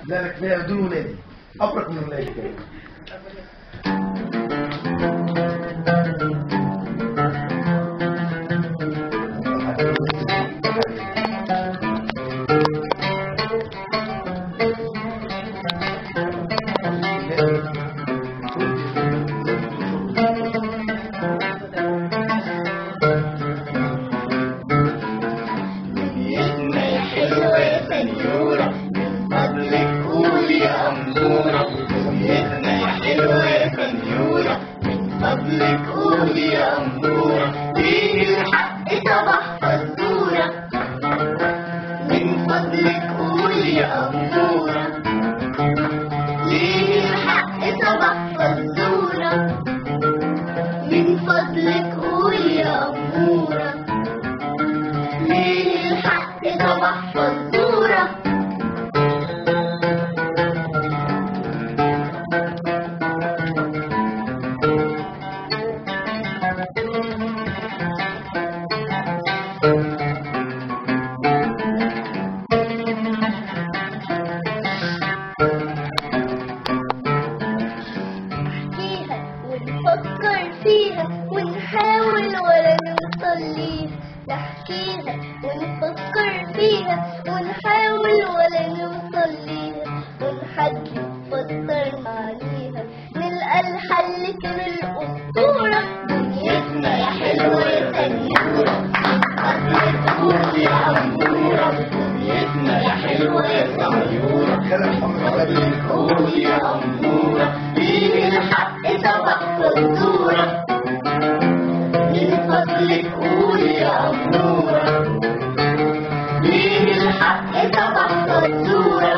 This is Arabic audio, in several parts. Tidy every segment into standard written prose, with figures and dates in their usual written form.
لا لا كفايه بدون ولادي، ابرك من ولادي كمان. فضلك قولي يا أمورة ليه الحق صباح فزورة. من فضلك قولي يا أمورة ليه الحق صباح فزورة. من فضلك قولي يا أمورة ليه الحق صباح فزورة. نفكر فيها ونحاول ولا نوصل ليها. نحكيها ونفكر فيها ونحاول ولا نوصل ليها. ونحدد نفسر معانيها نلقى الحل كده الأسطورة. دنيتنا يا حلوة يا سنيورة فضلك قولي يا أمورة. دنيتنا يا حلوة يا سنيورة فضلك قولي يا أمورة ليه الحق صباح فزورة. من فضلك قولي يا أمورة ليه الحق صباح فزورة.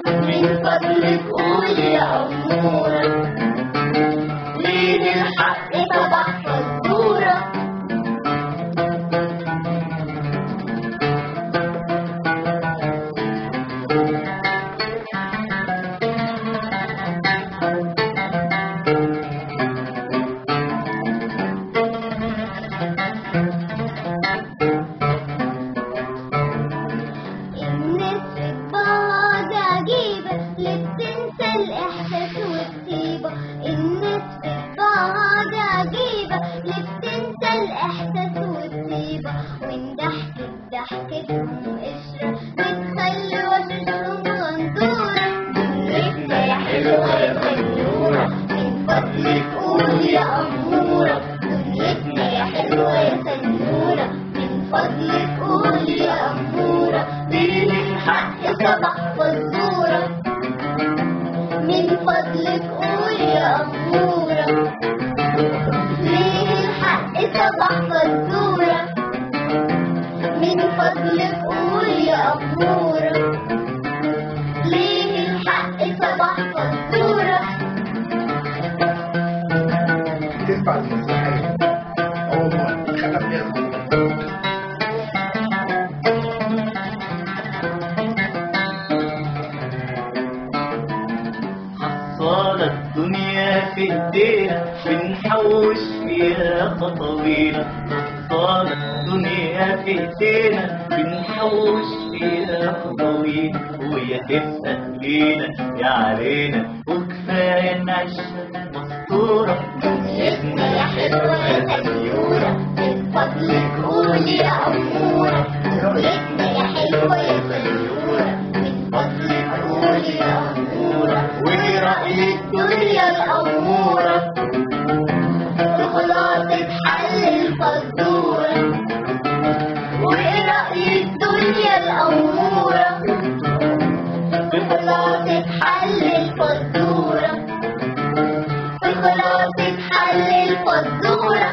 من فضلك قولي يا أمورة ليه الحق صباح فزورة. الإحساس والطيبة الناس في بعض عجيبة ليه بتنسى الإحساس والطيبة. وإن ضحكتهم قشرة بتخلي وشوشهم غندورة. دنيتنا يا حلوة يا سنيورة من فضلك قولي يا أمورة. دنيتنا يا حلوة يا سنيورة من فضلك قولي يا أمورة ليه الحق صباح فزورة. من فضلك قولي يا أمورة ليه الحق صباح فزورة. من فضلك قولي يا أمورة ليه الحق صباح فزورة. تنفع المسرحية أول مرة خدم بيها. الدنيا في ايدينا بنحوش فيها خطوينا. حصالة الدنيا في ايدينا بنحوش فيها خطوينا. ويا تبقى لينا يا علينا وكفاية نعيشها مسطورة. دنيتنا يا حلوة يا سنيورة من فضلك قولي يا أمورة. دنيتنا يا حلوة يا سنيورة من فضلك قولي يا أمورة. ورأي الدنيا الأمورة بخلاصة حل الفزورة. ورأي الدنيا الأمورة بخلاصة حل الفزورة. بخلاصة حل الفزورة.